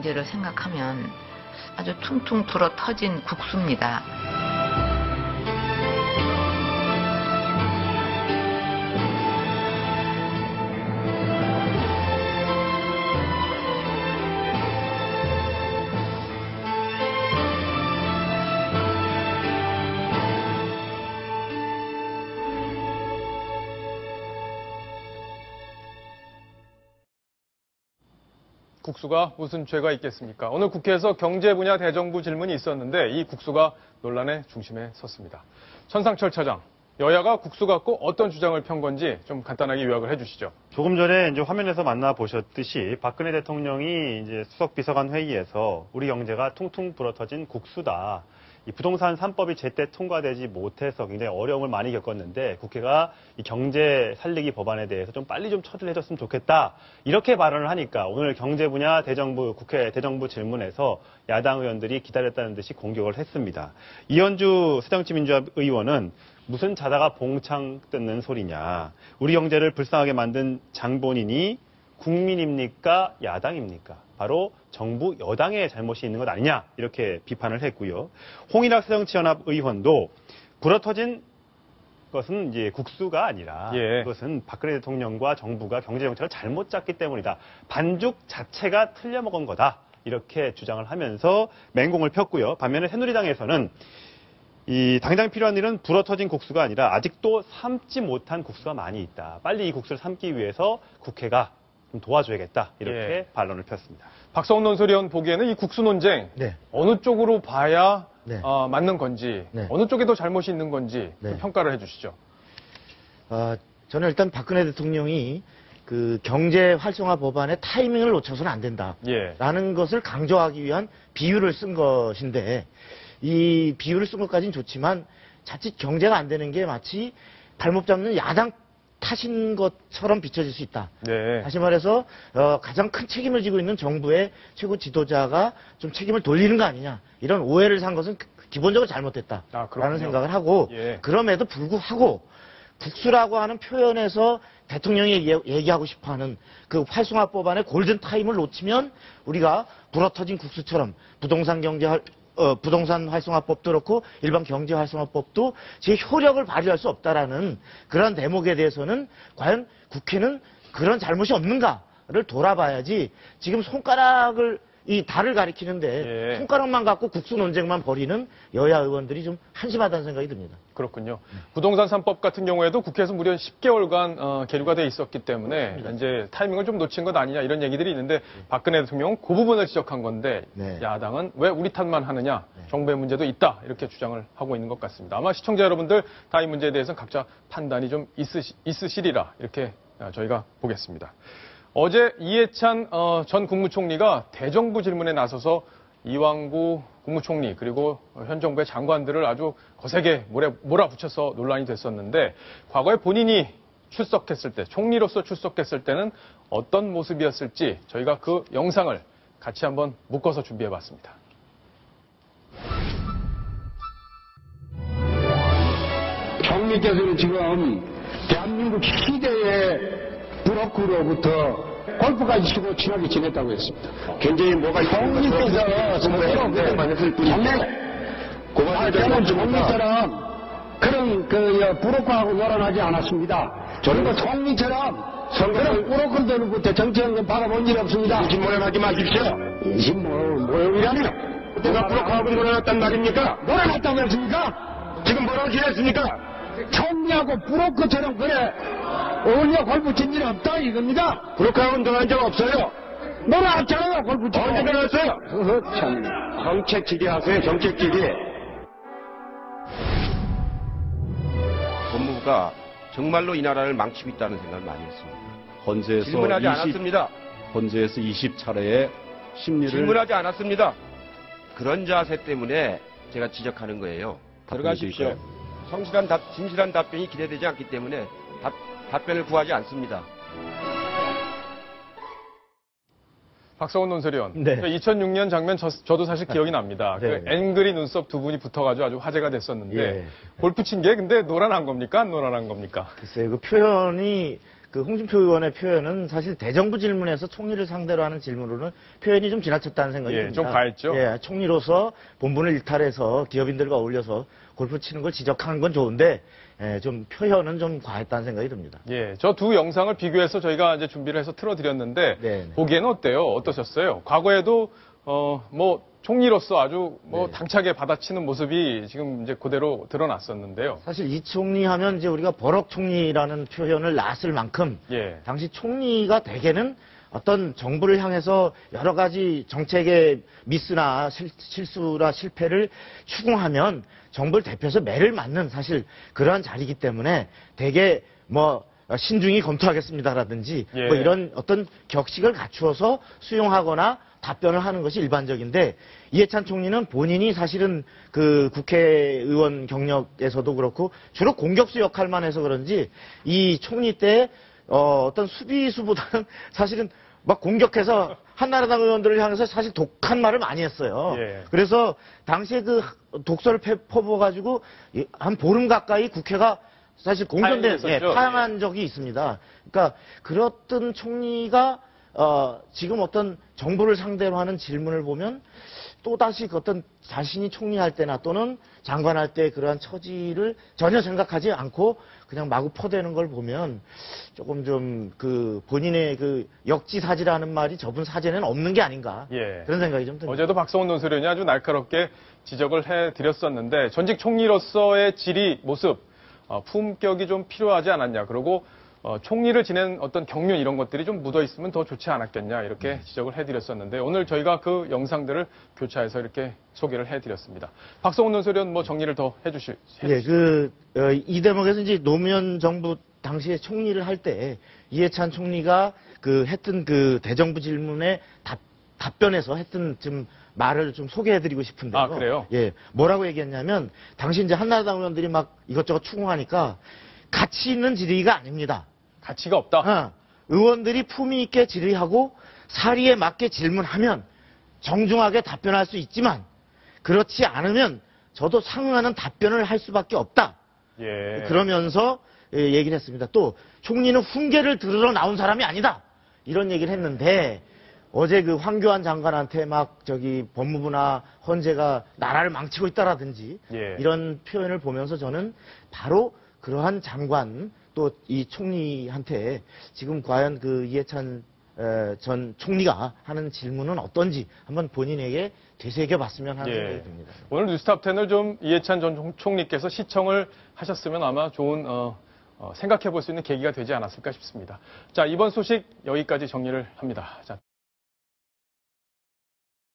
경제를 생각하면 아주 퉁퉁 불어 터진 국수입니다. 국수가 무슨 죄가 있겠습니까? 오늘 국회에서 경제 분야 대정부 질문이 있었는데 이 국수가 논란의 중심에 섰습니다. 천상철 차장, 여야가 국수 갖고 어떤 주장을 편 건지 좀 간단하게 요약을 해주시죠. 조금 전에 이제 화면에서 만나보셨듯이 박근혜 대통령이 이제 수석비서관 회의에서 우리 경제가 퉁퉁 불어터진 국수다. 이 부동산 3법이 제때 통과되지 못해서 굉장히 어려움을 많이 겪었는데 국회가 이 경제 살리기 법안에 대해서 좀 빨리 좀 처리를 해줬으면 좋겠다. 이렇게 발언을 하니까 오늘 경제 분야 대정부 국회 대정부 질문에서 야당 의원들이 기다렸다는 듯이 공격을 했습니다. 이현주 새정치민주화 의원은 무슨 자다가 봉창 뜯는 소리냐. 우리 경제를 불쌍하게 만든 장본인이 국민입니까? 야당입니까? 바로 정부 여당의 잘못이 있는 것 아니냐 이렇게 비판을 했고요. 홍일학 새정치연합 의원도 불어터진 것은 이제 국수가 아니라 그것은 박근혜 대통령과 정부가 경제정책을 잘못 짰기 때문이다. 반죽 자체가 틀려먹은 거다. 이렇게 주장을 하면서 맹공을 폈고요. 반면에 새누리당에서는 이 당장 필요한 일은 불어터진 국수가 아니라 아직도 삶지 못한 국수가 많이 있다. 빨리 이 국수를 삶기 위해서 국회가 좀 도와줘야겠다. 이렇게 반론을 폈습니다. 박성훈 논설위원 보기에는 이 국수 논쟁 어느 쪽으로 봐야 맞는 건지 어느 쪽에 더 잘못이 있는 건지 평가를 해주시죠. 저는 일단 박근혜 대통령이 그 경제 활성화 법안의 타이밍을 놓쳐서는 안 된다라는 것을 강조하기 위한 비유를 쓴 것인데 이 비유를 쓴 것까지는 좋지만 자칫 경제가 안 되는 게 마치 발목 잡는 야당 탓인 것처럼 비춰질 수 있다. 다시 말해서 가장 큰 책임을 지고 있는 정부의 최고 지도자가 좀 책임을 돌리는 거 아니냐. 이런 오해를 산 것은 기본적으로 잘못됐다라는 생각을 하고 그럼에도 불구하고 국수라고 하는 표현에서 대통령이 얘기하고 싶어하는 그 활성화 법안의 골든타임을 놓치면 우리가 불어터진 국수처럼 부동산 활성화법도 그렇고 일반 경제 활성화법도 제 효력을 발휘할 수 없다라는 그런 대목에 대해서는 과연 국회는 그런 잘못이 없는가를 돌아봐야지 지금 손가락을 이 달을 가리키는데 손가락만 갖고 국수 논쟁만 벌이는 여야 의원들이 좀 한심하다는 생각이 듭니다. 그렇군요. 부동산 3법 같은 경우에도 국회에서 무려 10개월간 계류가 돼 있었기 때문에 이제 타이밍을 좀 놓친 것 아니냐 이런 얘기들이 있는데 박근혜 대통령은 그 부분을 지적한 건데 야당은 왜 우리 탓만 하느냐 정부의 문제도 있다 이렇게 주장을 하고 있는 것 같습니다. 아마 시청자 여러분들 다 이 문제에 대해서는 각자 판단이 좀 있으시리라 이렇게 저희가 보겠습니다. 어제 이해찬 전 국무총리가 대정부 질문에 나서서 이왕구 국무총리 그리고 현 정부의 장관들을 아주 거세게 몰아붙여서 논란이 됐었는데 과거에 본인이 출석했을 때 총리로서 출석했을 때는 어떤 모습이었을지 저희가 그 영상을 같이 한번 묶어서 준비해봤습니다. 총리께서는 지금 대한민국 희대의 브로커로부터 골프까지 치고 친하게 지냈다고 했습니다. 굉장히 뭐가 총리께서 총리처럼 그런 브로커하고 놀아나지 않았습니다. 그리고 총리처럼 그런 브로커들로부터 정치연금 받아본 일 없습니다. 인신모욕하지 마십시오. 인신모욕이라뇨? 누가 브로커하고 놀아났단 말입니까? 놀아났다고 했습니까? 지금 뭐라고 지냈습니까? 총리하고 브로커처럼 그래 어울려 골프 친 일 없다 이겁니다. 브로커하고 놀아난 적 없어요. 놀아났잖아요 골프 친. 언제 놀았어요? 참. 정책질의 하세요. 정책질의. 법무부가 정말로 이 나라를 망치고 있다는 생각을 많이 했습니다. 헌재에서 질문하지 않았습니다. 헌재에서 20차례의 심리를 질문하지 않았습니다. 그런 자세 때문에 제가 지적하는 거예요. 들어가십시오. 진실한 답변이 기대되지 않기 때문에 답변을 구하지 않습니다. 박성훈 논설위원. 2006년 장면 저도 사실 기억이 납니다. 그 앵그리 눈썹 두 분이 붙어가지고 아주 화제가 됐었는데 골프 친 게 근데 놀아난 겁니까? 안 놀아난 겁니까? 글쎄요. 그 표현이 그 홍준표 의원의 표현은 사실 대정부 질문에서 총리를 상대로 하는 질문으로는 표현이 좀 지나쳤다는 생각이 듭니다. 좀 과했죠. 예, 총리로서 본분을 일탈해서 기업인들과 어울려서 골프 치는 걸 지적하는 건 좋은데 좀 표현은 좀 과했다는 생각이 듭니다. 예, 저 두 영상을 비교해서 저희가 이제 준비를 해서 틀어드렸는데 네네. 보기에는 어때요? 어떠셨어요? 과거에도 뭐 총리로서 아주 뭐 네. 당차게 받아치는 모습이 지금 이제 그대로 드러났었는데요. 사실 이 총리 하면 이제 우리가 버럭 총리라는 표현을 놨을 만큼 예. 당시 총리가 대개는 어떤 정부를 향해서 여러 가지 정책의 미스나 실수나 실패를 추궁하면 정부를 대표해서 매를 맞는 사실 그러한 자리이기 때문에 대개 뭐 신중히 검토하겠습니다라든지 예. 뭐 이런 어떤 격식을 갖추어서 수용하거나 답변을 하는 것이 일반적인데 이해찬 총리는 본인이 사실은 그 국회의원 경력에서도 그렇고 주로 공격수 역할만 해서 그런지 이 총리 때 어떤 수비수보다는 사실은 막 공격해서 한나라당 의원들을 향해서 사실 독한 말을 많이 했어요. 예. 그래서 당시에 그 독설을 퍼부어가지고 한 보름 가까이 국회가 사실 공전된 파행한 적이 있습니다. 그러니까 그렇던 총리가 지금 어떤 정부를 상대로 하는 질문을 보면 또다시 그 어떤 자신이 총리할 때나 또는 장관할 때 그러한 처지를 전혀 생각하지 않고 그냥 마구 퍼대는 걸 보면 조금 좀 그 본인의 그 역지사지라는 말이 저분 사전에는 없는 게 아닌가 예. 그런 생각이 좀 듭니다. 어제도 박성훈 논설위원이 아주 날카롭게 지적을 해드렸었는데 전직 총리로서의 질이 모습, 품격이 좀 필요하지 않았냐. 그리고 총리를 지낸 어떤 경륜 이런 것들이 좀 묻어 있으면 더 좋지 않았겠냐 이렇게 지적을 해드렸었는데 오늘 저희가 그 영상들을 교차해서 이렇게 소개를 해드렸습니다. 박성훈 논설위원 뭐 정리를 더 해주시죠. 예, 이 대목에서 이제 노무현 정부 당시에 총리를 할 때 이해찬 총리가 했던 그 대정부 질문에 답변해서 했던 좀 말을 좀 소개해드리고 싶은데요. 아, 그래요? 예, 뭐라고 얘기했냐면 당시 이제 한나라당 의원들이 막 이것저것 추궁하니까 가치 있는 질의가 아닙니다. 가치가 없다. 의원들이 품위 있게 질의하고 사리에 맞게 질문하면 정중하게 답변할 수 있지만 그렇지 않으면 저도 상응하는 답변을 할 수밖에 없다. 예. 그러면서 얘기를 했습니다. 또 총리는 훈계를 들으러 나온 사람이 아니다. 이런 얘기를 했는데 어제 그 황교안 장관한테 막 법무부나 헌재가 나라를 망치고 있다라든지 예. 이런 표현을 보면서 저는 바로 그러한 장관 또 이 총리한테 지금 과연 그 이해찬 전 총리가 하는 질문은 어떤지 한번 본인에게 되새겨봤으면 하는 생각이 듭니다. 오늘 뉴스탑 10을 좀 이해찬 전 총리께서 시청을 하셨으면 아마 좋은 생각해 볼 수 있는 계기가 되지 않았을까 싶습니다. 자, 이번 소식 여기까지 정리를 합니다. 자,